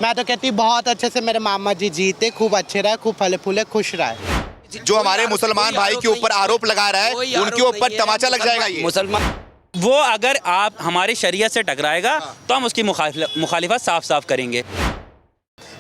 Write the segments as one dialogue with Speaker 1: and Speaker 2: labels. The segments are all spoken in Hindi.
Speaker 1: मैं तो कहती बहुत अच्छे से मेरे मामा जी जीते, खूब अच्छे रहे, खूब फले फूले, खुश रहे।
Speaker 2: जो हमारे मुसलमान भाई के ऊपर आरोप लगा रहा है उनके ऊपर तमाचा लग जाएगा ये।
Speaker 3: मुसलमान वो अगर आप हमारी शरीयत से टकराएगा तो हम उसकी मुखालिफत साफ साफ करेंगे।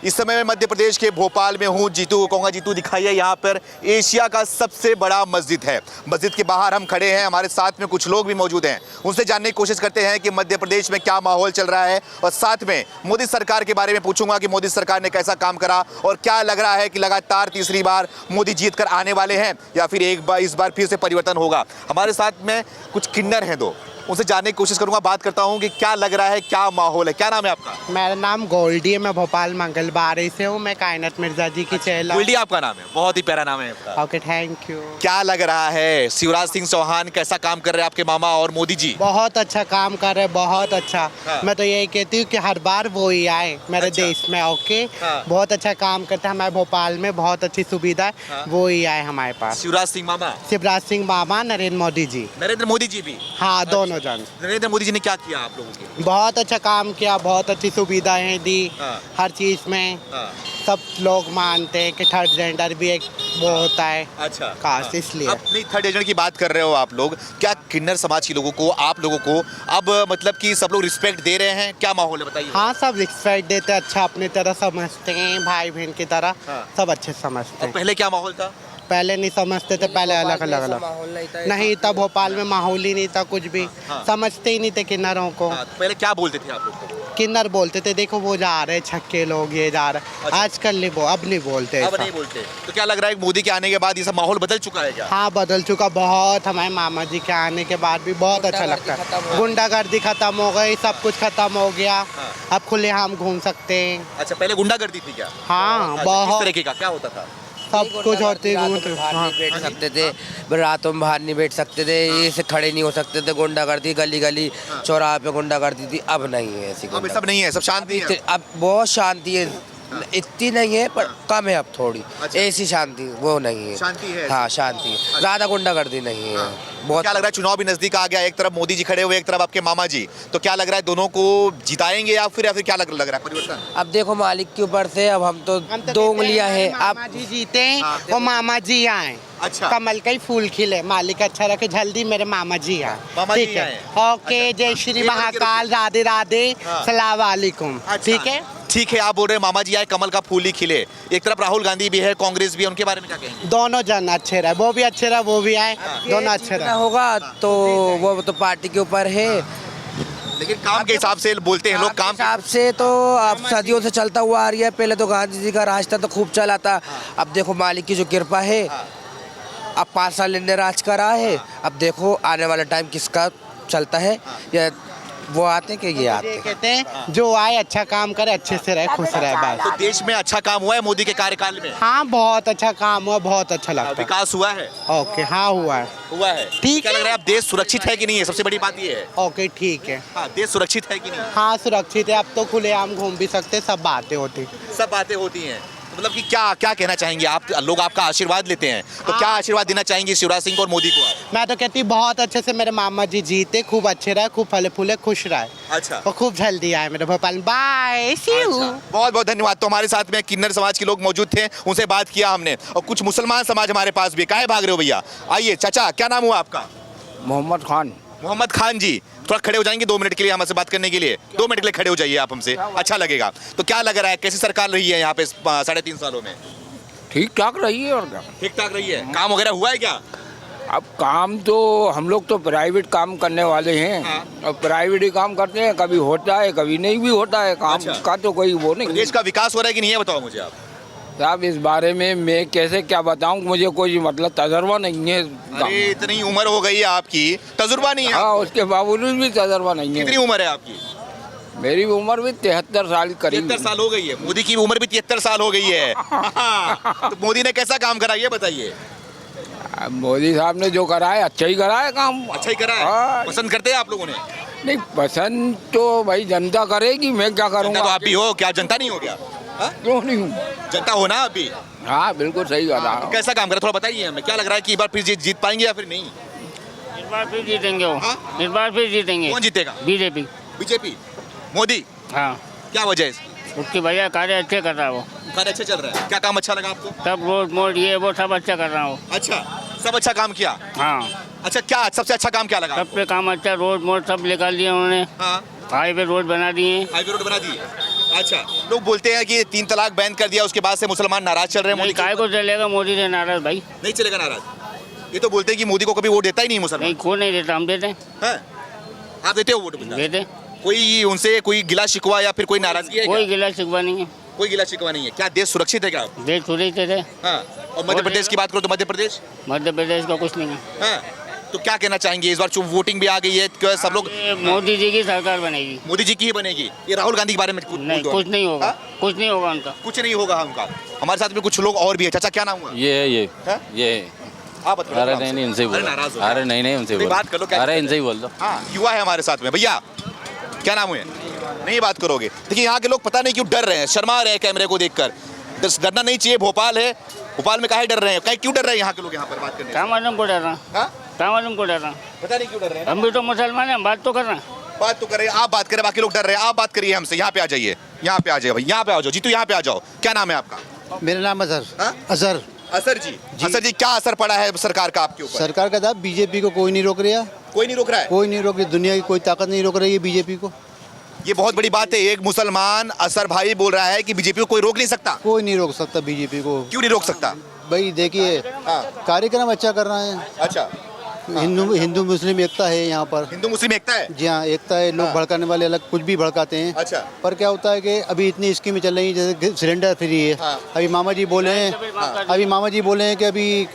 Speaker 2: इस समय मैं मध्य प्रदेश के भोपाल में हूँ। जीतू को कहूँगा, जीतू दिखाइए, यहाँ पर एशिया का सबसे बड़ा मस्जिद है। मस्जिद के बाहर हम खड़े हैं, हमारे साथ में कुछ लोग भी मौजूद हैं। उनसे जानने की कोशिश करते हैं कि मध्य प्रदेश में क्या माहौल चल रहा है, और साथ में मोदी सरकार के बारे में पूछूंगा कि मोदी सरकार ने कैसा काम करा और क्या लग रहा है कि लगातार तीसरी बार मोदी जीत कर आने वाले हैं या फिर इस बार फिर से परिवर्तन होगा। हमारे साथ में कुछ किन्नर हैं, दो, उनसे जानने की कोशिश करूंगा, बात करता हूं कि क्या लग रहा है, क्या माहौल है। क्या नाम है आपका?
Speaker 1: मेरा नाम गोल्डी है, मैं भोपाल मंगलबारी से हूँ। मैं कायनात मिर्जा जी की चेला।
Speaker 2: गोल्डी आपका नाम है, बहुत ही प्यारा नाम है आपका।
Speaker 1: Okay, thank you.
Speaker 2: क्या लग रहा है, शिवराज सिंह चौहान कैसा काम कर रहे हैं आपके मामा और मोदी जी?
Speaker 1: बहुत अच्छा काम कर रहे हैं, बहुत अच्छा।
Speaker 2: हाँ।
Speaker 1: मैं तो यही कहती हूँ कि हर बार वो ही आए मेरे
Speaker 2: अच्छा।
Speaker 1: देश में। ओके,
Speaker 2: हाँ।
Speaker 1: बहुत अच्छा काम करते हैं हमारे भोपाल में, बहुत अच्छी सुविधा है।
Speaker 2: हाँ।
Speaker 1: वो ही आए हमारे पास।
Speaker 2: शिवराज सिंह मामा,
Speaker 1: शिवराज सिंह मामा, नरेंद्र मोदी जी।
Speaker 2: नरेंद्र मोदी जी भी?
Speaker 1: हाँ, दोनों जन।
Speaker 2: नरेंद्र मोदी जी ने क्या किया आप लोगों के?
Speaker 1: बहुत अच्छा काम किया, बहुत अच्छी सुविधाएं दी।
Speaker 2: हाँ।
Speaker 1: हर चीज में
Speaker 2: हाँ।
Speaker 1: सब लोग मानते हैं कि थर्ड जेंडर भी एक वो होता है।
Speaker 2: अच्छा,
Speaker 1: कास्ट,
Speaker 2: हाँ।
Speaker 1: इसलिए।
Speaker 2: अब नहीं, थर्ड एजेंडर की बात कर रहे हो आप लोग, क्या किन्नर समाज के लोगों को, आप लोगों को अब मतलब कि सब लोग रिस्पेक्ट दे रहे हैं? क्या माहौल है बताइए।
Speaker 1: हाँ, सब रिस्पेक्ट देते हैं, अच्छा अपनी तरह समझते हैं, भाई बहन की तरह।
Speaker 2: हाँ।
Speaker 1: सब अच्छे समझते
Speaker 2: और
Speaker 1: हैं।
Speaker 2: पहले क्या माहौल था?
Speaker 1: पहले नहीं समझते थे, पहले अलग अलग नहीं था, भोपाल में माहौल ही नहीं था कुछ भी।
Speaker 2: हाँ।
Speaker 1: समझते ही नहीं थे किन्नरों को।
Speaker 2: हाँ, तो पहले क्या बोलते थे आप लोग को?
Speaker 1: किन्नर बोलते थे, देखो वो जा रहे छक्के लोग, ये जा रहे।
Speaker 2: अच्छा।
Speaker 1: आजकल नहीं, अब नहीं बोलते
Speaker 2: अब
Speaker 1: ऐसा।
Speaker 2: नहीं बोलते। तो क्या लग रहा है कि मोदी के आने के बाद ये सब माहौल बदल चुका है क्या?
Speaker 1: हाँ, बदल चुका बहुत। हमारे मामा जी के आने के बाद भी बहुत अच्छा लगता है। गुंडागर्दी खत्म हो गई, सब कुछ खत्म हो गया।
Speaker 2: हाँ।
Speaker 1: अब खुलेआम घूम सकते हैं।
Speaker 2: अच्छा, पहले गुंडागर्दी थी क्या?
Speaker 1: हाँ,
Speaker 2: किस
Speaker 1: बहुत
Speaker 2: तरीके का क्या होता था?
Speaker 1: सब कुछ होती
Speaker 4: बाहर नहीं बैठ सकते थे, रातों में बाहर नहीं बैठ सकते थे, ये से खड़े नहीं हो सकते थे। गुंडागर्दी गली गली चौराहे पे गुंडागर्दी थी। अब नहीं है ऐसी
Speaker 2: अब सब नहीं है, सब शांति है।
Speaker 4: अब बहुत शांति है, इतनी नहीं है पर कम है अब थोड़ी।
Speaker 2: अच्छा।
Speaker 4: ऐसी शांति वो नहीं है।
Speaker 2: शांति है।
Speaker 4: हाँ, शांति है, ज्यादा गुंडागर्दी नहीं है। बहुत
Speaker 2: क्या लग रहा है, चुनाव भी नजदीक आ गया, एक तरफ मोदी जी खड़े हुए, एक तरफ आपके मामा जी, तो क्या लग रहा है, दोनों को जिताएंगे या फिर क्या लग रहा है परिवर्तन?
Speaker 4: अब देखो मालिक के ऊपर से, अब हम तो
Speaker 1: हम तो
Speaker 4: दो
Speaker 1: कहते
Speaker 4: उंगलियां
Speaker 1: हैं,
Speaker 4: हैं। अब
Speaker 1: मामा जी जीते
Speaker 2: हाँ।
Speaker 1: वो मामा जी आए।
Speaker 2: अच्छा।
Speaker 1: कमल का ही फूल खिले, मालिक अच्छा रखे, जल्दी मेरे मामा जी आए।
Speaker 2: मामा जी
Speaker 1: ठीक है,
Speaker 2: आए।
Speaker 1: ओके।
Speaker 2: अच्छा।
Speaker 1: जय श्री
Speaker 2: ये
Speaker 1: महाकाल, राधे राधे,
Speaker 2: हाँ।
Speaker 1: सलाम वालेकुम।
Speaker 2: अच्छा।
Speaker 1: ठीक है।
Speaker 2: ठीक है, आप बोल रहे हैं मामा जी आए, कमल का फूल ही खिले। एक तरफ राहुल गांधी भी है, कांग्रेस भी है, उनके बारे में क्या कहेंगे?
Speaker 1: दोनों जन अच्छे रहे, वो भी अच्छे रहे, वो भी आए, दोनों अच्छे
Speaker 4: जीतना
Speaker 1: रहे।
Speaker 4: होगा तो वो तो पार्टी के ऊपर है।
Speaker 2: लेकिन काम के हिसाब से बोलते हैं लोग, काम
Speaker 4: हिसाब से तो अब सदियों से चलता हुआ आ रही है। पहले तो गांधी जी का राज था तो खूब चला था। अब देखो मालिक की जो कृपा है, अब 5 साल इन्हें राज करा है। अब देखो आने वाला टाइम किसका चलता है, या वो आते हैं कि ये आते
Speaker 1: ये
Speaker 4: हैं।
Speaker 1: कहते हैं जो आए अच्छा काम करे, अच्छे से रहे, खुश रहे,
Speaker 2: तो
Speaker 1: बस।
Speaker 2: देश में अच्छा काम हुआ है मोदी के कार्यकाल में?
Speaker 1: हाँ, बहुत अच्छा काम हुआ, बहुत अच्छा लगता है।
Speaker 2: विकास हुआ है?
Speaker 1: ओके, हाँ हुआ है।
Speaker 2: हुआ है।
Speaker 1: ठीक
Speaker 2: क्या
Speaker 1: है।
Speaker 2: लग रहा है, अब देश सुरक्षित है कि नहीं है, सबसे बड़ी बात ये है।
Speaker 1: ओके, ठीक है।
Speaker 2: हाँ, देश सुरक्षित है कि नहीं?
Speaker 1: हाँ, सुरक्षित है, अब तो खुलेआम घूम भी सकते, सब बातें होती।
Speaker 2: सब बातें होती हैं। तो मतलब कि क्या क्या कहना चाहेंगे आप? लोग आपका आशीर्वाद लेते हैं, तो
Speaker 1: हाँ।
Speaker 2: क्या आशीर्वाद देना चाहेंगे शिवराज सिंह को और मोदी को आप?
Speaker 1: मैं तो कहती बहुत अच्छे से मेरे मामा जी जीते, खूब अच्छे रहे, खूब फले फूले, खुश रहे,
Speaker 2: अच्छा,
Speaker 1: और खूब जल्दी आए मेरे भोपाल। Bye, C you.
Speaker 2: बहुत बहुत धन्यवाद। तो हमारे साथ में किन्नर समाज के लोग मौजूद थे, उनसे बात किया हमने, और कुछ मुसलमान समाज हमारे पास भी। काहे भाग रहे हो भैया? आइए चाचा, क्या नाम हुआ आपका?
Speaker 5: मोहम्मद खान।
Speaker 2: मोहम्मद खान जी, थोड़ा खड़े हो जाएंगे 2 मिनट के लिए हमसे बात करने के लिए? 2 मिनट के लिए खड़े हो जाइए आप हमसे, अच्छा लगेगा। तो क्या लग रहा है, कैसी सरकार रही है यहाँ पे 3.5 सालों में?
Speaker 5: ठीक ठाक रही है और क्या।
Speaker 2: ठीक ठाक रही है? काम वगैरह हुआ है क्या?
Speaker 5: अब काम तो हम लोग तो प्राइवेट काम करने वाले हैं।
Speaker 2: हाँ।
Speaker 5: और प्राइवेट ही काम करते हैं, कभी होता है कभी नहीं भी होता है काम।
Speaker 2: अच्छा।
Speaker 5: का तो कोई वो नहीं।
Speaker 2: देश का विकास हो रहा है कि नहीं है, बताओ मुझे आप।
Speaker 5: साहब इस बारे में मैं कैसे क्या बताऊं, मुझे कोई मतलब तजर्बा नहीं है।
Speaker 2: अरे इतनी उम्र हो गई है आपकी, तजुर्बा नहीं है?
Speaker 5: हाँ, उसके बावजूद भी तजर्बा नहीं
Speaker 2: कितनी
Speaker 5: है।
Speaker 2: उम्र है आपकी?
Speaker 5: मेरी उम्र भी 73 साल करीब।
Speaker 2: 73 साल हो गई है। मोदी की उम्र भी 73 साल हो गई है। तो मोदी ने कैसा काम करा ये बताइए।
Speaker 5: अब मोदी साहब ने जो करा है अच्छा ही करा है काम।
Speaker 2: अच्छा ही करा है?
Speaker 5: हाँ।
Speaker 2: पसंद करते हैं आप लोगों ने?
Speaker 5: नहीं, पसंद तो भाई जनता करेगी, मैं क्या
Speaker 2: जनता
Speaker 5: करूँगा।
Speaker 2: तो आप भी हो, क्या जनता नहीं हो गया? हाँ?
Speaker 5: क्यों नहीं हूँ।
Speaker 2: जनता हो ना अभी?
Speaker 5: हाँ, बिल्कुल सही कहा।
Speaker 2: तो कैसा काम करा, थोड़ा बताइए हमें। क्या लग रहा है कि इस बार फिर जीत पाएंगे या फिर नहीं?
Speaker 6: इस बार फिर जीतेंगे वो।
Speaker 2: हाँ?
Speaker 6: इस बार फिर जीतेंगे।
Speaker 2: कौन जीतेगा?
Speaker 6: बीजेपी।
Speaker 2: बीजेपी? मोदी?
Speaker 6: हाँ,
Speaker 2: क्या वजह है?
Speaker 6: उसकी वजह कार्य अच्छे कर रहा है वो।
Speaker 2: कार्य अच्छा चल रहा है, क्या काम अच्छा लगा आपको?
Speaker 6: सब रोड मोड ये वो सब अच्छा कर रहा है वो।
Speaker 2: अच्छा, सब अच्छा काम किया।
Speaker 6: हाँ,
Speaker 2: अच्छा, क्या सबसे अच्छा काम क्या लगा?
Speaker 6: सब पे काम अच्छा, रोड मोड सब निकाल दिए उन्होंने,
Speaker 2: हाँ,
Speaker 6: हाईवे रोड बना दिए।
Speaker 2: हाईवे रोड बना दी। अच्छा, लोग बोलते हैं कि 3 तलाक बैन कर दिया, उसके बाद से मुसलमान नाराज चल रहे हैं मोदी
Speaker 6: नहीं, काय को चलेगा मोदी से नाराज भाई?
Speaker 2: नहीं चलेगा नाराज। ये तो बोलते हैं कि मोदी को कभी वोट देता ही नहीं मुसलमान।
Speaker 6: नहीं, खो नहीं देता, हम देते
Speaker 2: हैं? आप देते हो वोट?
Speaker 6: देते।
Speaker 2: कोई उनसे कोई गिला शिकवा या फिर कोई नाराजगी है?
Speaker 6: कोई गिला शिकवा नहीं है।
Speaker 2: कोई गिला शिकवा नहीं है। क्या देश सुरक्षित है क्या?
Speaker 6: देश सुरक्षित है।
Speaker 2: हाँ। और मध्य प्रदेश की बात करो तो मध्य प्रदेश
Speaker 6: का कुछ नहीं है।
Speaker 2: हाँ। तो क्या कहना चाहेंगे? इस बार वोटिंग भी आ गई है, क्या सब लोग
Speaker 6: ये मोदी जी की सरकार बनेगी।
Speaker 2: मोदी जी की ही बनेगी? ये राहुल गांधी के बारे में
Speaker 6: नहीं, कुछ नहीं होगा। कुछ नहीं होगा उनका।
Speaker 2: कुछ नहीं होगा उनका। हमारे साथ में कुछ लोग और भी है। चाचा क्या नाम हुआ?
Speaker 7: ये
Speaker 2: आप बताओ।
Speaker 7: अरे नहीं इनसे ही बोल।
Speaker 2: नाराज हो?
Speaker 7: अरे नहीं उनसे बोल।
Speaker 2: बात कर लो।
Speaker 7: अरे इनसे ही बोल दो।
Speaker 2: हाँ, युवा है हमारे साथ में। भैया क्या नाम हुए? नहीं बात करोगे? देखिए यहाँ के लोग पता नहीं क्यों डर रहे हैं, शर्मा रहे हैं कैमरे को देखकर। डरना नहीं चाहिए। भोपाल है, भोपाल में काहे डर रहे हैं? क्यों डर रहे हैं यहाँ के लोग यहाँ पर बात करने?
Speaker 6: क्या मालूम को डर रहा? क्या मालूम को डर रहा?
Speaker 2: पता नहीं क्यों डर रहे हैं।
Speaker 6: हम भी तो मुसलमान हैं, हम बात तो कर रहे हैं।
Speaker 2: बात तो कर रहे हैं, आप बात करें, बाकी लोग डर रहे हैं। आप बात करिए हमसे। यहाँ पे आ जाइए, यहाँ पे आ जाइए भाई, यहाँ पे आ जाओ। जीतू यहाँ पे आ जाओ। क्या नाम है आपका?
Speaker 1: मेरा नाम अजहर। अजहर।
Speaker 2: असर जी। असर जी, क्या असर पड़ा है सरकार का आपके ऊपर?
Speaker 1: सरकार का था, बीजेपी को कोई नहीं रोक रहा।
Speaker 2: कोई नहीं रोक रहा है?
Speaker 1: कोई नहीं रोक रही, दुनिया की कोई ताकत नहीं रोक रही है बीजेपी को।
Speaker 2: ये बहुत बड़ी बात है। एक मुसलमान असर भाई बोल रहा है कि बीजेपी को कोई रोक नहीं सकता।
Speaker 1: कोई नहीं रोक सकता बीजेपी को।
Speaker 2: क्यों नहीं रोक सकता?
Speaker 1: भाई देखिए, कार्यक्रम अच्छा कर रहे हैं।
Speaker 2: अच्छा,
Speaker 1: हिंदू मुस्लिम एकता है यहाँ पर।
Speaker 2: हिंदू मुस्लिम एकता है?
Speaker 1: जी हाँ, एकता है। लोग भड़काने वाले अलग कुछ भी भड़काते हैं।
Speaker 2: अच्छा।
Speaker 1: पर क्या होता है कि अभी इतनी स्कीमें चल रही हैं, जैसे सिलेंडर फ्री है। अभी मामा जी बोले हैं कि अभी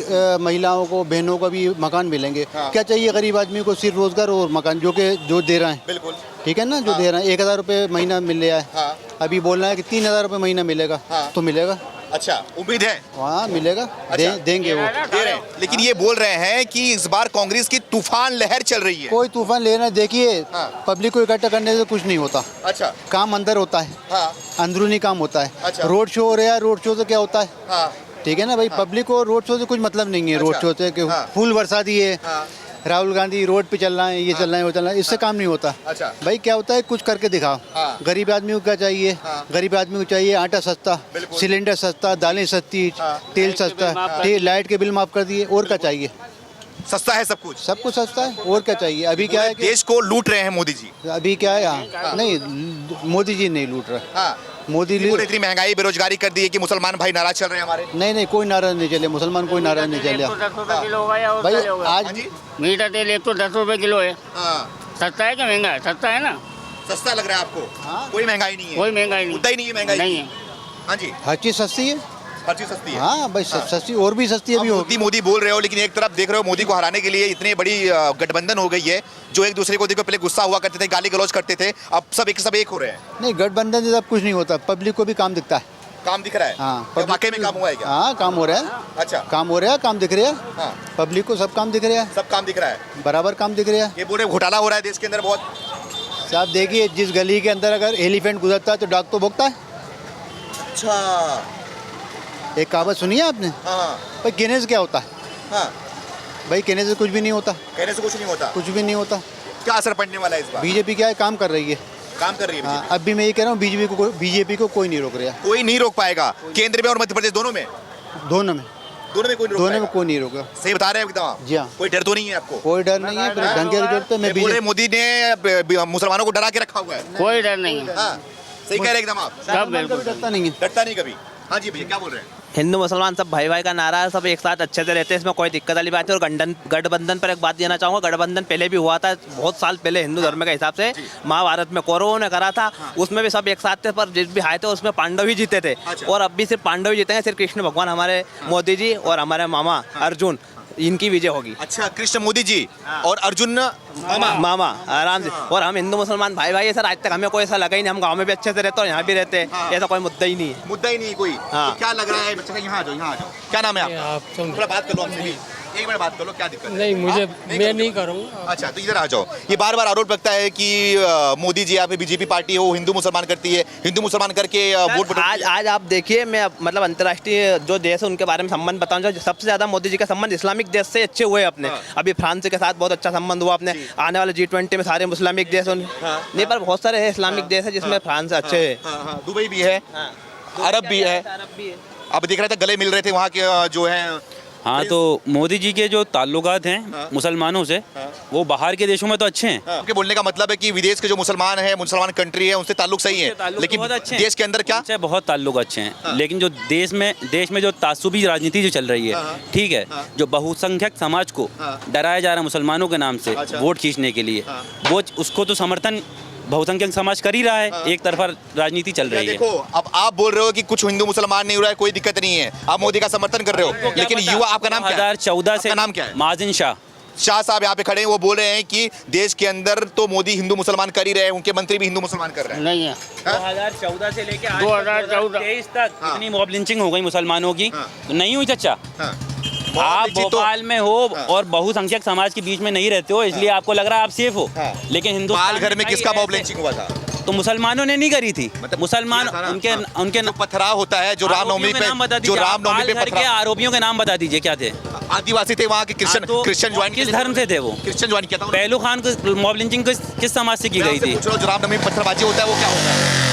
Speaker 1: महिलाओं को, बहनों को अभी मकान मिलेंगे। क्या चाहिए गरीब आदमी को? सिर्फ रोजगार और मकान, जो दे रहे हैं।
Speaker 2: बिल्कुल
Speaker 1: ठीक है ना, जो दे रहे हैं। 1000 रुपये महीना मिल रहा है। अभी बोल रहा है कि 3000 रुपये महीना मिलेगा। तो मिलेगा।
Speaker 2: अच्छा, उम्मीद है?
Speaker 1: हाँ मिलेगा। देंगे वो।
Speaker 2: दे रहे हैं। लेकिन ये बोल रहे हैं कि इस बार कांग्रेस की तूफान लहर चल रही है।
Speaker 1: कोई तूफान लेना, देखिए पब्लिक को इकट्ठा करने से कुछ नहीं होता।
Speaker 2: अच्छा।
Speaker 1: काम अंदर होता है। अंदरूनी काम होता है।
Speaker 2: अच्छा।
Speaker 1: रोड शो हो रहा है, रोड शो से क्या होता है? ठीक है ना भाई, पब्लिक को रोड शो से कुछ मतलब नहीं है। रोड शो से फूल बरसा दिए, राहुल गांधी रोड पे चल रहे हैं, ये चल रहे हैं, वो चल रहा है, इससे काम नहीं होता।
Speaker 2: अच्छा।
Speaker 1: भाई क्या होता है, कुछ करके दिखाओ। गरीब आदमी को क्या चाहिए? गरीब आदमी को चाहिए आटा सस्ता, सिलेंडर सस्ता, दालें सस्ती, तेल सस्ता, लाइट के बिल माफ कर दिए। और क्या चाहिए?
Speaker 2: सस्ता है सब कुछ।
Speaker 1: सब कुछ सस्ता है, और क्या चाहिए? अभी क्या है कि
Speaker 2: देश को लूट रहे हैं मोदी जी।
Speaker 1: अभी क्या है, हाँ नहीं, मोदी जी नहीं लूट रहा। मोदी
Speaker 2: इतनी महंगाई, बेरोजगारी कर दी है कि मुसलमान भाई नाराज चल रहे हैं हमारे।
Speaker 1: नहीं, कोई नाराज नहीं चले, मुसलमान कोई नाराज नहीं चले।
Speaker 6: 10 रुपए किलो होगा या
Speaker 1: भाई
Speaker 6: आज
Speaker 1: आज
Speaker 6: मीठा तेल 110 रुपए किलो है। सस्ता है क्या महंगा है? सस्ता है ना।
Speaker 2: सस्ता लग रहा है आपको? कोई महंगाई नहीं है।
Speaker 6: कोई महंगाई नहीं।
Speaker 2: मुद्दा ही नहीं है महंगाई।
Speaker 6: नहीं है।
Speaker 2: हाँ जी,
Speaker 1: हर चीज सस्ती है।
Speaker 2: हर चीज सस्ती है।
Speaker 1: हाँ भाई, सस्ती और भी सस्ती अभी होगी।
Speaker 2: मोदी बोल रहे हो, लेकिन एक तरफ देख रहे हो मोदी को हराने के लिए इतनी बड़ी गठबंधन हो गई है। जो एक दूसरे को देखो, पहले गुस्सा हुआ करते थे, गाली गलौज करते थे, अब सब एक हो रहे हैं।
Speaker 1: नहीं, गठबंधन से सब कुछ नहीं होता, पब्लिक को भी काम दिखता है।
Speaker 2: काम दिख रहा है?
Speaker 1: हाँ,
Speaker 2: वाकई में काम हुआ है क्या?
Speaker 1: हाँ, काम हो रहा है।
Speaker 2: अच्छा,
Speaker 1: काम हो रहा है, काम दिख रहा है।
Speaker 2: हाँ।
Speaker 1: पब्लिक को सब काम दिख रहा है।
Speaker 2: सब काम दिख रहा है,
Speaker 1: बराबर काम दिख रहा है।
Speaker 2: ये बोल रहे घोटाला हो रहा है देश के अंदर बहुत।
Speaker 1: साहब देखिए, जिस गली के अंदर अगर एलिफेंट गुजरता है तो डाक तो भोगता है।
Speaker 2: अच्छा।
Speaker 1: एक कहावत सुनी है आपने?
Speaker 2: हाँ।
Speaker 1: भाई कहने से क्या होता है?
Speaker 2: हाँ।
Speaker 1: भाई कहने से कुछ भी नहीं होता।
Speaker 2: कहने से कुछ नहीं होता।
Speaker 1: कुछ भी नहीं होता।
Speaker 2: क्या असर पड़ने वाला है इस बार?
Speaker 1: बीजेपी क्या है, काम कर रही है।
Speaker 2: काम कर रही है
Speaker 1: हाँ, अब भी मैं ये कह रहा हूँ, बीजेपी को कोई नहीं रोक रहा।
Speaker 2: कोई नहीं रोक पाएगा। केंद्र में और मध्य प्रदेश दोनों में?
Speaker 1: दोनों में
Speaker 2: कोई नहीं रोक
Speaker 1: दोनों में
Speaker 2: पाएगा।
Speaker 1: कोई नहीं रोका।
Speaker 2: सही बता रहे हैं एकदम आप?
Speaker 1: जी हाँ।
Speaker 2: कोई डर तो नहीं है आपको?
Speaker 1: कोई डर नहीं है, ढंग के डर पे मैं
Speaker 2: पूरे मोदी ने मुसलमानों को डरा के रखा हुआ है।
Speaker 6: कोई डर नहीं है।
Speaker 2: हाँ, सही कह रहे एकदम आप।
Speaker 6: सब बिल्कुल
Speaker 1: डरता नहीं है।
Speaker 2: डरता नहीं कभी। हाँ जी भैया, क्या बोल रहे हैं?
Speaker 8: हिंदू मुसलमान सब भाई भाई का नारा है, सब एक साथ अच्छे से रहते हैं, इसमें कोई दिक्कत वाली बात है। और गठबंधन पर एक बात देना चाहूँगा, गठबंधन पहले भी हुआ था बहुत साल पहले हिंदू धर्म के हिसाब से। महाभारत में कौरवों ने करा था, उसमें भी सब एक साथ थे, पर जिस भी हारे थे उसमें पांडव ही जीते थे। और अब भी सिर्फ पांडव ही जीतेंगे, सिर्फ कृष्ण भगवान हमारे मोदी जी और हमारे मामा अर्जुन, इनकी विजय होगी।
Speaker 2: अच्छा, कृष्ण मोदी जी और अर्जुन
Speaker 8: मामा आराम से। और हम हिंदू मुसलमान भाई भाई है सर, आज तक हमें कोई ऐसा लगा ही नहीं। हम गांव में भी अच्छे से रहते हैं और यहाँ भी रहते हैं, ऐसा कोई मुद्दा ही नहीं है।
Speaker 2: मुद्दा ही नहीं कोई।
Speaker 8: हाँ।
Speaker 2: तो क्या लग रहा है? बच्चा यहाँ आ जाओ, यहाँ आ जाओ। क्या नाम है आपका? थोड़ा बात कर लो हमसे भी। एक मिनट बात कर लो, क्या दिक्कत है?
Speaker 9: नहीं मुझे मैं नहीं
Speaker 2: करोगे?
Speaker 9: करूँगा।
Speaker 2: अच्छा, तो इधर आ जाओ। ये बार बार आरोप लगता है कि मोदी जी या फिर बीजेपी पार्टी है वो हिंदू मुसलमान करती है, हिंदू मुसलमान करके वोट
Speaker 8: आज आप देखिए, मैं मतलब अंतर्राष्ट्रीय जो देश है उनके बारे में संबंध बताऊं, जो सबसे ज्यादा मोदी जी का संबंध इस्लामिक देश से अच्छे हुए अपने। अभी फ्रांस के साथ बहुत अच्छा संबंध हुआ अपने, आने वाले G20 में सारे इस्लामिक देश नहीं, पर बहुत सारे है इस्लामिक देश है जिसमें फ्रांस अच्छे है,
Speaker 2: दुबई भी है, अरब भी है। अब देख रहे थे गले मिल रहे थे वहाँ के जो है।
Speaker 3: हाँ, तो मोदी जी के जो ताल्लुकात हैं मुसलमानों से, वो बाहर के देशों में तो अच्छे हैं।
Speaker 2: आपके बोलने का मतलब है कि विदेश के जो मुसलमान है, मुसलमान कंट्री है, उनसे ताल्लुक सही है, लेकिन
Speaker 3: बहुत अच्छे हैं।
Speaker 2: देश के अंदर क्या?
Speaker 3: उनसे बहुत ताल्लुक अच्छे हैं, लेकिन जो देश में जो तासुबी राजनीति जो चल रही है, ठीक है, जो बहुसंख्यक समाज को डराया जा रहा है मुसलमानों के नाम से वोट खींचने के लिए, वो उसको तो समर्थन बहुसंख्यक समाज कर ही रहा है। एक तरफा राजनीति चल रही है।
Speaker 2: देखो, अब आप बोल रहे हो कि कुछ हिंदू मुसलमान नहीं हो रहा है, कोई दिक्कत नहीं है, आप मोदी का समर्थन कर रहे हो, लेकिन युवा, आपका नाम क्या है?
Speaker 3: 2014 से
Speaker 2: नाम क्या है?
Speaker 3: माजिन शाह
Speaker 2: साहब यहाँ पे खड़े हैं, वो बोल रहे हैं कि देश के अंदर तो मोदी हिंदू मुसलमान कर ही रहे हैं, उनके मंत्री भी हिंदू मुसलमान कर रहे हैं।
Speaker 6: नहीं है
Speaker 3: 2014 से लेके
Speaker 6: 2023
Speaker 3: तक इतनी मॉब लिंचिंग हो गई मुसलमानों की, तो नहीं हुई चचा? आप
Speaker 2: तो-
Speaker 3: भोपाल में हो और बहुसंख्यक समाज के बीच में नहीं रहते हो, इसलिए आपको लग रहा है आप सेफ हो, लेकिन हिंदुस्तान
Speaker 2: घर में
Speaker 3: भाई
Speaker 2: किसका मॉब
Speaker 3: ऐसे-
Speaker 2: लिंचिंग हुआ था?
Speaker 3: तो मुसलमानों ने नहीं करी थी। मुसलमान
Speaker 2: किया था ना?
Speaker 3: उनके
Speaker 2: जो पथराव होता है, जो रामनवमी पे, जो रामनवमी पे
Speaker 3: के
Speaker 2: पथराव,
Speaker 3: आरोपियों के नाम बता दीजिए क्या थे?
Speaker 2: आदिवासी थे वहाँ के, क्रिश्चियन ज्वाइन
Speaker 3: किस धर्म से थे वो?
Speaker 2: क्रिश्चियन ज्वाइन किया था।
Speaker 3: पहलू खान को मॉब लिंचिंग किस समाज से की गई थी?
Speaker 2: पूछ रहा हूँ, जो रामनवमी पत्थरबाजी होता है वो क्या होता है?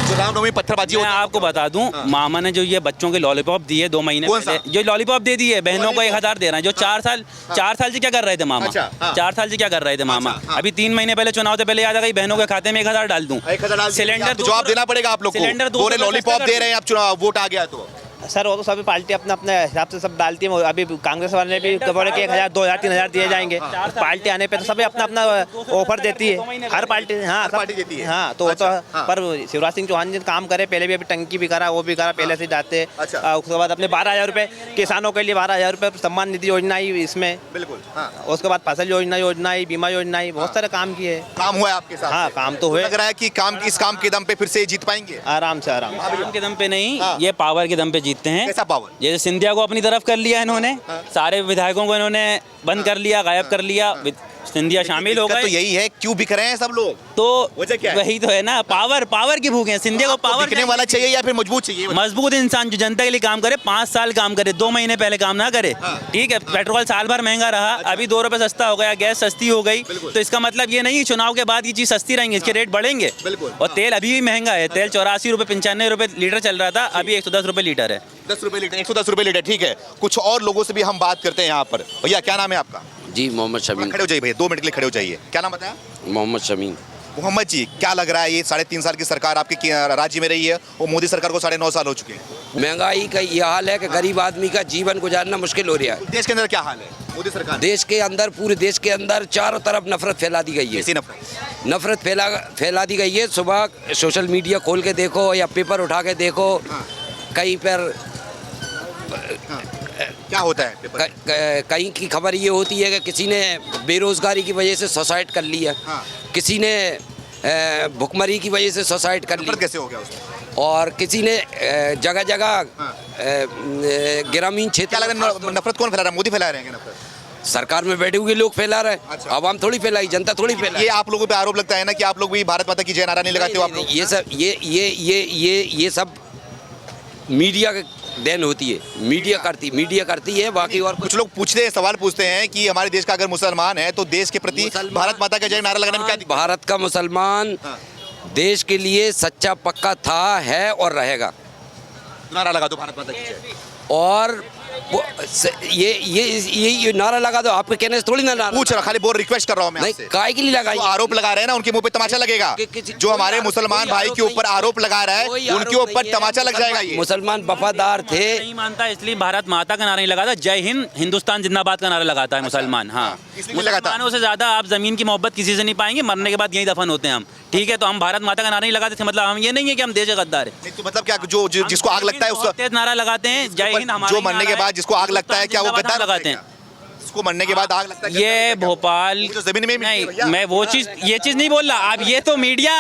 Speaker 2: जो रामनवमी पत्थरबाजी
Speaker 3: मैं
Speaker 2: होता है
Speaker 3: आपको बता दूं, मामा ने जो ये बच्चों के लॉलीपॉप दिए 2 महीने
Speaker 2: कौन सा?
Speaker 3: पहले, जो लॉलीपॉप दे दिए बहनों को 1000 दे रहे हैं, जो 4 साल से क्या कर रहे थे मामा?
Speaker 2: अच्छा, हाँ।
Speaker 3: 4 साल से क्या कर रहे थे मामा?
Speaker 2: अच्छा, हाँ।
Speaker 3: अभी 3 महीने पहले चुनाव से पहले याद आ गई बहनों के खाते में 1000 डाल दूं।
Speaker 2: 1000 डाल
Speaker 3: सिलेंडर
Speaker 2: तो जवाब देना पड़ेगा आप लोग को।
Speaker 3: सिलेंडर
Speaker 2: पूरे लॉलीपॉप दे रहे हैं, आप चुनाव वोट आ गया तो
Speaker 8: सर वो तो सभी पार्टी अपने अपने हिसाब से सब डालती है। अभी कांग्रेस वाले ने भी बोले कि 1000 2000 3000 दिए जाएंगे। पार्टी आने पे तो सभी अपना अपना ऑफर देती है, हर पार्टी। हाँ,
Speaker 2: पार्टी देती है।
Speaker 8: हाँ, तो वो तो पर शिवराज सिंह चौहान जी काम करे, पहले भी अभी टंकी भी करा, वो भी करा, पहले से जाते। उसके बाद अपने 12,000 रुपये किसानों के लिए 12,000 रुपये सम्मान निधि योजना आई इसमें,
Speaker 2: बिल्कुल।
Speaker 8: उसके बाद फसल योजना आई, बीमा योजना आई, बहुत सारे काम किए।
Speaker 2: काम हुआ है आपके साथ?
Speaker 8: हाँ, काम तो हुए।
Speaker 2: लग रहा है कि इस काम के दम पे फिर से जीत पाएंगे?
Speaker 8: आराम से
Speaker 3: काम के दम पे नहीं, ये पावर के दम पे जीतते हैं।
Speaker 2: कैसा पावर?
Speaker 3: जैसे सिंधिया को अपनी तरफ कर लिया इन्होंने, सारे विधायकों को इन्होंने बंद कर लिया, गायब कर लिया, सिंधिया शामिल हो गए।
Speaker 2: तो यही है, क्यों बिक रहे हैं सब लोग?
Speaker 3: तो
Speaker 2: वजह क्या है?
Speaker 3: वही तो है ना, पावर की भूख है सिंधिया को। पावर
Speaker 2: बिकने वाला चाहिए या फिर मजबूत चाहिए?
Speaker 3: मजबूत इंसान जो जनता के लिए काम करे, 5 साल काम करे, 2 महीने पहले काम ना करे। ठीक है, पेट्रोल साल भर महंगा रहा, अभी 2 रुपए सस्ता हो गया, गैस सस्ती हो गई, तो इसका मतलब ये नहीं चुनाव के बाद ये चीज सस्ती रहेंगी, इसके रेट बढ़ेंगे। और तेल अभी भी महंगा है, तेल 84 रुपए 95 रुपए लीटर चल रहा था, अभी 110 रुपए लीटर है।
Speaker 2: 10 रुपए लीटर, 110 रुपए लीटर। ठीक है, कुछ और लोगों से भी हम बात करते हैं यहाँ पर। भैया क्या नाम है आपका?
Speaker 7: जी मोहम्मद शमीन।
Speaker 2: खड़े हो जाइए भैया, 2 मिनट के लिए खड़े हो जाइए। क्या नाम बताया?
Speaker 7: मोहम्मद शमीन।
Speaker 2: मोहम्मद जी, क्या लग रहा है ये 3.5 साल की सरकार आपके राज्य में रही है और मोदी सरकार को 9.5 साल हो चुके हैं?
Speaker 10: महंगाई का ये हाल है कि गरीब आदमी का जीवन गुजारना मुश्किल हो रहा है।
Speaker 2: देश के अंदर क्या हाल है मोदी सरकार?
Speaker 10: देश के अंदर, पूरे देश के अंदर चारों तरफ नफरत फैला दी गई है।
Speaker 2: कैसी नफरत?
Speaker 10: नफरत फैला दी गई है। सुबह सोशल मीडिया खोल के देखो या पेपर उठा के देखो, कहीं पर
Speaker 2: क्या होता है पेपर?
Speaker 10: कहीं की खबर ये होती है कि किसी ने बेरोजगारी की वजह से सुसाइड कर लिया, किसी ने भुखमरी की वजह से सुसाइड कर लिया।
Speaker 2: कैसे हो गया उसमें?
Speaker 10: और किसी ने जगह जगह ग्रामीण क्षेत्र।
Speaker 2: क्या लग रहा है नफरत कौन फैला रहा है? मोदी फैला रहे हैं नफरत?
Speaker 10: सरकार में बैठे हुए लोग फैला रहे हैं।
Speaker 2: अच्छा।
Speaker 10: आवाम थोड़ी फैलाई, जनता थोड़ी फैलाई।
Speaker 2: ये आप लोगों पे आरोप लगता है ना कि आप लोग भी भारत माता की जय नारा नहीं लगाते हो आप लोग?
Speaker 10: ये सब मीडिया का देन होती है, मीडिया करती है बाकी। और
Speaker 2: कुछ लोग पूछते हैं, सवाल पूछते हैं कि हमारे देश का अगर मुसलमान है तो देश के प्रति भारत माता का जय नारा लगाने में क्या दिक्कत?
Speaker 10: भारत का मुसलमान देश के लिए सच्चा पक्का था, है और रहेगा।
Speaker 2: नारा लगा दो भारत माता की जय।
Speaker 10: और ये नारा लगा दो, आपके कहने से थोड़ी ना नारा
Speaker 2: पूछ रहा, खाली बोल रिक्वेस्ट कर रहा हूं मैं आपसे।
Speaker 10: काय के लिए लगाई?
Speaker 2: आरोप लगा रहे हैं ना, उनके मुंह पे तमाचा लगेगा। जो हमारे मुसलमान भाई के ऊपर आरोप लगा रहा है, उनके ऊपर तमाचा लग जाएगा। ये
Speaker 10: मुसलमान वफादार थे।
Speaker 3: नहीं मानता इसलिए भारत माता का नारा नहीं लगाता, जय हिंद हिंदुस्तान जिंदाबाद का नारा लगाता है मुसलमान। हाँ, मुसलमानों से ज्यादा आप जमीन की मोहब्बत किसी से नहीं पाएंगे, मरने के बाद यही दफन होते हैं हम। ठीक है, तो हम भारत माता का नारा नहीं लगाते थे, मतलब हम ये नहीं है कि हम देश गद्दार है।
Speaker 2: तो मतलब क्या, जो जिसको आग लगता है उसका
Speaker 3: तेज नारा लगाते हैं, जय हिंद हमारा
Speaker 2: जो मरने के बाद जिसको आग लगता है, क्या वो गद्दार
Speaker 3: लगाते हैं?
Speaker 2: उसको मरने के बाद आग लगता है
Speaker 3: ये भोपाल
Speaker 2: वो तो जमीन में ही मिलती है भैया।
Speaker 3: नहीं, मैं वो चीज ये चीज नहीं बोल रहा। आप ये तो मीडिया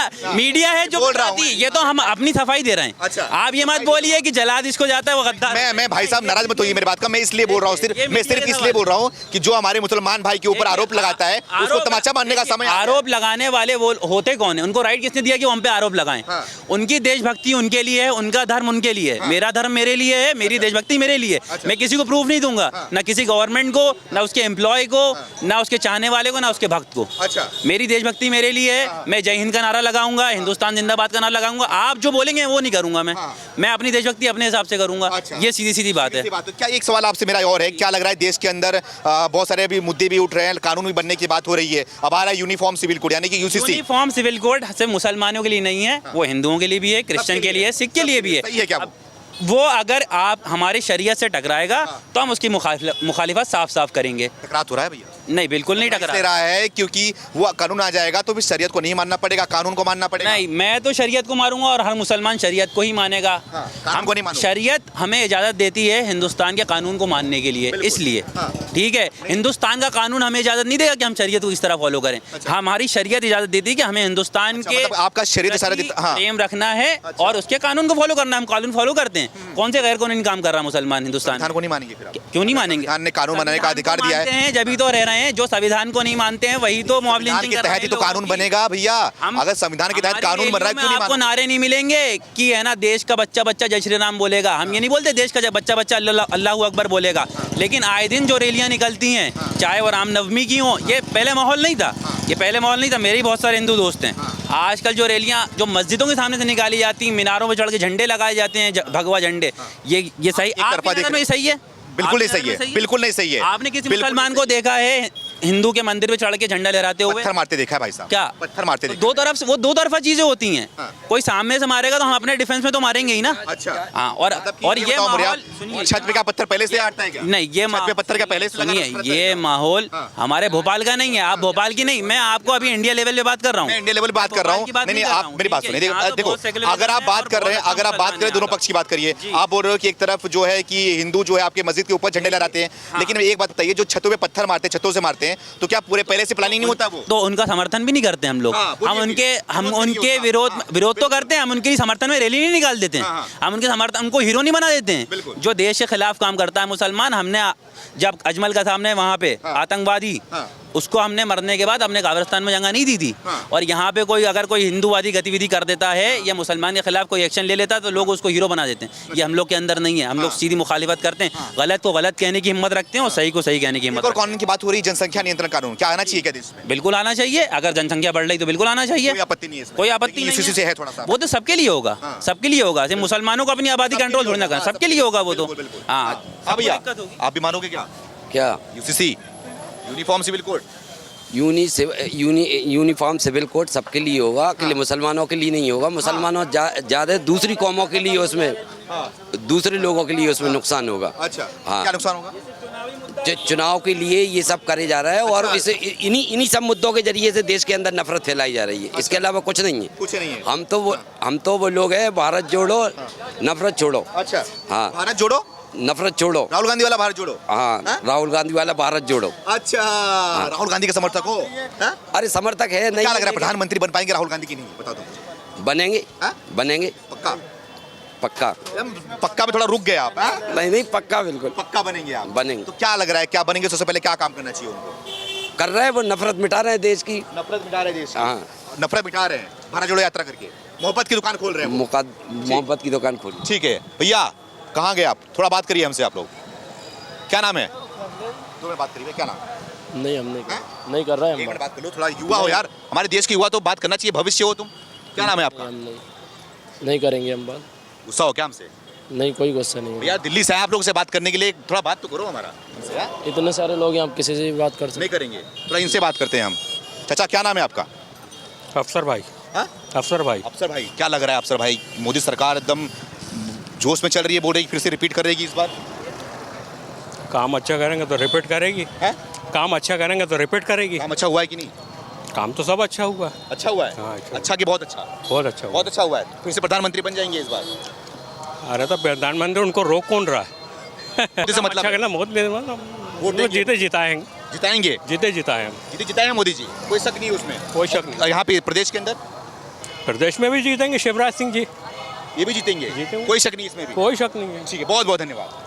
Speaker 3: है जो
Speaker 2: बोल रहा
Speaker 3: बताती,
Speaker 2: हूँ।
Speaker 3: ये तो हम अपनी सफाई दे रहे हैं।
Speaker 2: अच्छा।
Speaker 3: आप ये मत बोलिए कि जलाद इसको जाता है वो गद्दार।
Speaker 2: मैं भाई साहब नाराज मत होइए मेरी बात का, मैं इसलिए बोल रहा हूँ
Speaker 3: ये
Speaker 2: मैं सिर्फ
Speaker 3: मीडिया
Speaker 2: इसलिए
Speaker 3: का
Speaker 2: बोल रहा हूँ कि जो हमारे मुसलमान भाई के ऊपर आरोप लगाता है उसको तमाचा मारने का समय आ गया।
Speaker 3: आरोप लगाने वाले वो होते कौन है? उनको राइट किसने दिया कि वो हम पे आरोप लगाएं?
Speaker 2: हाँ।
Speaker 3: उनकी देशभक्ति उनके लिए है, उनका धर्म उनके लिए है, मेरा धर्म मेरे लिए है, मेरी देशभक्ति मेरे लिए। मैं किसी को प्रूफ नहीं दूंगा, ना किसी गवर्नमेंट को, ना उसके एम्प्लॉय को, ना उसके चाहने वाले को, ना उसके भक्त को।
Speaker 2: अच्छा।
Speaker 3: मेरी देशभक्ति मेरे लिए है। मैं जय हिंद का नारा लगाऊंगा, हिंदुस्तान जिंदाबाद का नारा लगाऊंगा। आप जो बोलेंगे वो नहीं करूंगा। मैं अपनी देशभक्ति अपने हिसाब से करूंगा।
Speaker 2: अच्छा।
Speaker 3: ये सीधी सीधी बात है।
Speaker 2: क्या एक सवाल आपसे मेरा और है, क्या लग रहा है देश के अंदर बहुत सारे अभी मुद्दे भी उठ रहे हैं, कानून भी बनने की बात हो रही है, अब आ रहा है यूनिफॉर्म सिविल कोड यानी कि यूसीसी।
Speaker 3: यूनिफॉर्म सिविल कोड सिर्फ मुसलमानों के लिए नहीं है, वो हिंदुओं के लिए भी है, क्रिश्चियन के लिए है, सिख के लिए भी है।
Speaker 2: सही है क्या वो?
Speaker 3: वो अगर आप हमारे शरीयत से टकराएगा तो हम उसकी मुखालिफत साफ साफ करेंगे।
Speaker 2: टकरात हो रहा है भैया?
Speaker 3: नहीं, बिल्कुल नहीं टकरा
Speaker 2: ले रहा है क्योंकि वो कानून आ जाएगा तो फिर शरीयत को नहीं मानना पड़ेगा, कानून को मानना पड़ेगा।
Speaker 3: नहीं, मैं तो शरीयत को मारूंगा और हर मुसलमान शरीयत को ही मानेगा।
Speaker 2: कानून को नहीं मानूंगा।
Speaker 3: शरीयत हमें इजाज़त देती है हिंदुस्तान के कानून को मानने के लिए, इसलिए ठीक है। हिंदुस्तान का कानून हमें इजाज़त नहीं देगा कि हम शरीयत को इस तरह फॉलो करें। हमारी शरीयत इजाज़त देती है कि हमें हिंदुस्तान के
Speaker 2: मतलब आपका शरीयत इशारा देता- हाँ।
Speaker 3: प्रेम रखना है और उसके कानून को फॉलो करना है। हम कानून फॉलो करते हैं। कौन से गैर कानूनी काम कर रहा है मुसलमान हिंदुस्तान?
Speaker 2: संविधान को नहीं मानेंगे फिर आप?
Speaker 3: क्यों नहीं मानेंगे?
Speaker 2: संविधान ने कानून बनाने का अधिकार दिया है।
Speaker 3: मानते हैं जब ही तो रह रहे हैं। जो संविधान को नहीं मानते हैं वही तो मॉब
Speaker 2: संविधान
Speaker 3: लिंचिंग
Speaker 2: के
Speaker 3: कर रहे
Speaker 2: तहत ही
Speaker 3: हैं
Speaker 2: तो
Speaker 3: लोगों
Speaker 2: कानून
Speaker 3: की।
Speaker 2: बनेगा भैया।
Speaker 3: हम-
Speaker 2: अगर संविधान के तहत
Speaker 3: हमारी
Speaker 2: कानून बन रहा है
Speaker 3: रैलियों
Speaker 2: क्यों
Speaker 3: में
Speaker 2: नहीं
Speaker 3: आपको
Speaker 2: मानोगे?
Speaker 3: नारे नहीं मिलेंगे कि है ना देश का बच्चा बच्चा जय श्री राम बोलेगा। हम ये नहीं बोलते देश का बच्चा बच्चा अल्लाह अकबर बोलेगा। लेकिन आए दिन जो रैलियां निकलती हैं, चाहे वो रामनवमी की हो, ये पहले माहौल नहीं था। ये पहले माहौल नहीं था। मेरे भी बहुत सारे हिंदू दोस्त हैं। आजकल जो रैलियां जो मस्जिदों के सामने से निकाली जाती हैं, मीनारों पर चढ़ के झंडे लगाए जाते हैं, भगवा झंडे, ये सही?
Speaker 2: एक तरफा
Speaker 3: आपकी नज़र में ये सही है?
Speaker 2: बिल्कुल नहीं
Speaker 3: आपकी
Speaker 2: सही
Speaker 3: नज़र में
Speaker 2: है, बिल्कुल नहीं सही है।
Speaker 3: आपने किसी
Speaker 2: बिल्कुल
Speaker 3: मुसलमान को देखा है हिंदू के मंदिर पे चढ़ के झंडा लहराते हुए?
Speaker 2: पत्थर मारते देखा है भाई साहब?
Speaker 3: क्या
Speaker 2: पत्थर मारते देखा?
Speaker 3: दो तरफ से वो दो तरफा चीजें होती हैं।
Speaker 2: हाँ।
Speaker 3: कोई सामने से मारेगा तो हम अपने डिफेंस में तो मारेंगे ही ना।
Speaker 2: अच्छा।
Speaker 3: हाँ, और ये
Speaker 2: बताओ मुझे
Speaker 3: माहौल
Speaker 2: आप,
Speaker 3: सुनिए,
Speaker 2: छत पे क्या पत्थर पहले से हटता है क्या?
Speaker 3: नहीं, ये
Speaker 2: छत पे पत्थर क्या पहले से लगा
Speaker 3: सुनिए,
Speaker 2: रहता है?
Speaker 3: ये माहौल
Speaker 2: हाँ।
Speaker 3: हमारे भोपाल का नहीं है। आप भोपाल की नहीं, मैं आपको अभी इंडिया लेवल पे बात कर रहा हूँ।
Speaker 2: मैं इंडिया लेवल बात कर रहा हूँ। नहीं, आप मेरी बात सुनिए। देखो, अगर आप बात कर रहे हैं, अगर आप बात करें दोनों पक्ष की बात करिए। आप बोल रहे हो कि एक तरफ जो है कि हिंदू जो है आपके मस्जिद के ऊपर झंडे लहराते हैं, लेकिन एक बात बताइए, जो छतों पे पत्थर मारते हैं, छतों से मारते हैं, तो क्या पूरे पहले से प्लानिंग नहीं होता वो?
Speaker 3: तो उनका समर्थन भी नहीं करते हम लोग।
Speaker 2: हाँ,
Speaker 3: हम उनके विरोध तो करते हैं। हम उनके लिए समर्थन में रैली नहीं निकाल देते हैं। हम उनके समर्थन, उनको हीरो नहीं बना देते हैं। जो देश के खिलाफ काम करता है मुसलमान, हमने जब अजमल का सामने वहाँ पे आतंकवादी, उसको हमने मरने के बाद अपने कब्रिस्तान में जगह नहीं दी थी। और यहाँ पे अगर कोई हिंदूवादी गतिविधि कर देता है या मुसलमान के खिलाफ कोई एक्शन ले लेता है तो लोग उसको हीरो बना देते हैं। ये हम लोग के अंदर नहीं है। हम लोग सीधी मुखालिफत करते हैं। गलत को गलत कहने की हिम्मत रखते हैं और सही को सही कहने की हिम्मत
Speaker 2: और
Speaker 3: रखते हैं।
Speaker 2: कानून की बात हो रही है, जनसंख्या नियंत्रण कानून क्या आना चाहिए क्या देश में?
Speaker 3: बिल्कुल आना चाहिए। अगर जनसंख्या बढ़ रही तो बिल्कुल आना चाहिए।
Speaker 2: कोई आपत्ति नहीं है इसमें?
Speaker 3: कोई आपत्ति नहीं
Speaker 2: यूसीसी से है थोड़ा सा।
Speaker 3: वो तो सबके लिए होगा। सबके लिए होगा। सिर्फ मुसलमानों को अपनी आबादी कंट्रोल थोड़ी ना करना, सबके लिए होगा वो तो। हाँ
Speaker 2: भैया, आप भी मानोगे क्या?
Speaker 10: क्या
Speaker 2: UCC, uniform civil code?
Speaker 10: Uniform civil code सबके लिए होगा, के लिए मुसलमानों के लिए नहीं होगा। मुसलमानों ज़्यादा दूसरी कौमों के लिए उसमें, दूसरे लोगों के लिए उसमें नुकसान होगा।
Speaker 2: अच्छा,
Speaker 10: हाँ।
Speaker 2: क्या नुकसान होगा?
Speaker 10: चुनाव के लिए ये सब करे जा रहा है और इसे इन्हीं सब मुद्दों के जरिए से देश के अंदर नफरत फैलाई जा रही है। इसके अलावा कुछ नहीं है।
Speaker 2: कुछ नहीं है।
Speaker 10: हम तो वो लोग हैं, भारत जोड़ो नफरत छोड़ो।
Speaker 2: अच्छा,
Speaker 10: हाँ।
Speaker 2: भारत जोड़ो
Speaker 10: नफरत छोड़ो।
Speaker 2: राहुल गांधी वाला भारत जोड़ो।
Speaker 10: हाँ, राहुल गांधी वाला भारत जोड़ो।
Speaker 2: अच्छा, राहुल गांधी के समर्थक हो?
Speaker 10: अरे समर्थक है नहीं?
Speaker 2: क्या लग रहा है प्रधानमंत्री बन पाएंगे राहुल गांधी की? नहीं बता दो।
Speaker 10: बनेंगे, बनेंगे
Speaker 2: पक्का?
Speaker 10: पक्का।
Speaker 2: पक्का में थोड़ा रुक गए आप।
Speaker 10: नहीं, पक्का, बिल्कुल
Speaker 2: पक्का बनेंगे आप?
Speaker 10: बनेंगे।
Speaker 2: तो क्या लग रहा है, क्या बनेंगे? सबसे पहले क्या काम करना चाहिए उनको?
Speaker 10: कर रहे हैं वो, नफरत मिटा रहे हैं देश की।
Speaker 2: नफरत मिटा रहे हैं देश की।
Speaker 10: हाँ,
Speaker 2: नफरत मिटा रहे हैं, भारत जोड़ो यात्रा करके मोहब्बत की दुकान खोल रहे हैं वो।
Speaker 10: मोहब्बत की दुकान खोली।
Speaker 2: ठीक है भैया, कहाँ गए आप? थोड़ा बात करिए हमसे आप लोग। क्या नाम है? तुम्हें बात करिए, क्या नाम?
Speaker 9: नहीं, हम नहीं कर रहे हैं।
Speaker 2: एक मिनट बात कर लो, थोड़ा युवा हो यार, हमारे देश के युवा तो बात करना चाहिए, भविष्य हो तुम। क्या नाम है आपका?
Speaker 9: नहीं करेंगे हम बात।
Speaker 2: गुस्सा हो क्या हमसे?
Speaker 9: नहीं, कोई गुस्सा नहीं है।
Speaker 2: भैया दिल्ली से आए आप लोग से बात करने के लिए, थोड़ा बात तो करो हमारा हमसे, यार।
Speaker 9: इतने सारे लोग हैं, आप किसी से भी बात कर सकते।
Speaker 2: नहीं करेंगे, थोड़ा इनसे बात करते हैं हम। चाचा क्या नाम है आपका?
Speaker 11: अफसर भाई।
Speaker 2: हाँ?
Speaker 11: अफसर भाई।
Speaker 2: अफसर भाई, क्या लग रहा है अफसर भाई, मोदी सरकार एकदम जोश में चल रही है, बोल रही है फिर से रिपीट करेगी इस बार?
Speaker 11: काम अच्छा करेंगे तो रिपीट करेगी।
Speaker 2: है?
Speaker 11: काम अच्छा करेंगे तो रिपीट करेगी।
Speaker 2: काम अच्छा हुआ है कि नहीं?
Speaker 11: काम तो सब अच्छा हुआ।
Speaker 2: अच्छा हुआ है।
Speaker 11: हाँ,
Speaker 2: अच्छा कि बहुत अच्छा?
Speaker 11: बहुत अच्छा हुआ।
Speaker 2: बहुत अच्छा हुआ है। फिर से प्रधानमंत्री बन जाएंगे इस बार?
Speaker 11: अरे तो प्रधानमंत्री उनको रोक कौन रहा है?
Speaker 2: मोदी से मतलब
Speaker 11: अच्छा
Speaker 2: है?
Speaker 11: करना,
Speaker 2: वोट
Speaker 11: वो
Speaker 2: देंगे?
Speaker 11: जीते जिताएंगे
Speaker 2: जिताएंगे?
Speaker 11: जीते जिताए हम
Speaker 2: जीते जिताए हैं मोदी जी, कोई शक नहीं है उसमें?
Speaker 11: कोई शक नहीं।
Speaker 2: और यहाँ पे प्रदेश के अंदर
Speaker 11: प्रदेश में भी जीतेंगे शिवराज सिंह जी
Speaker 2: ये भी जीतेंगे?
Speaker 11: जीतेंगे।
Speaker 2: कोई शक नहीं इसमें भी?
Speaker 11: कोई शक नहीं है
Speaker 2: ठीक है, बहुत बहुत धन्यवाद।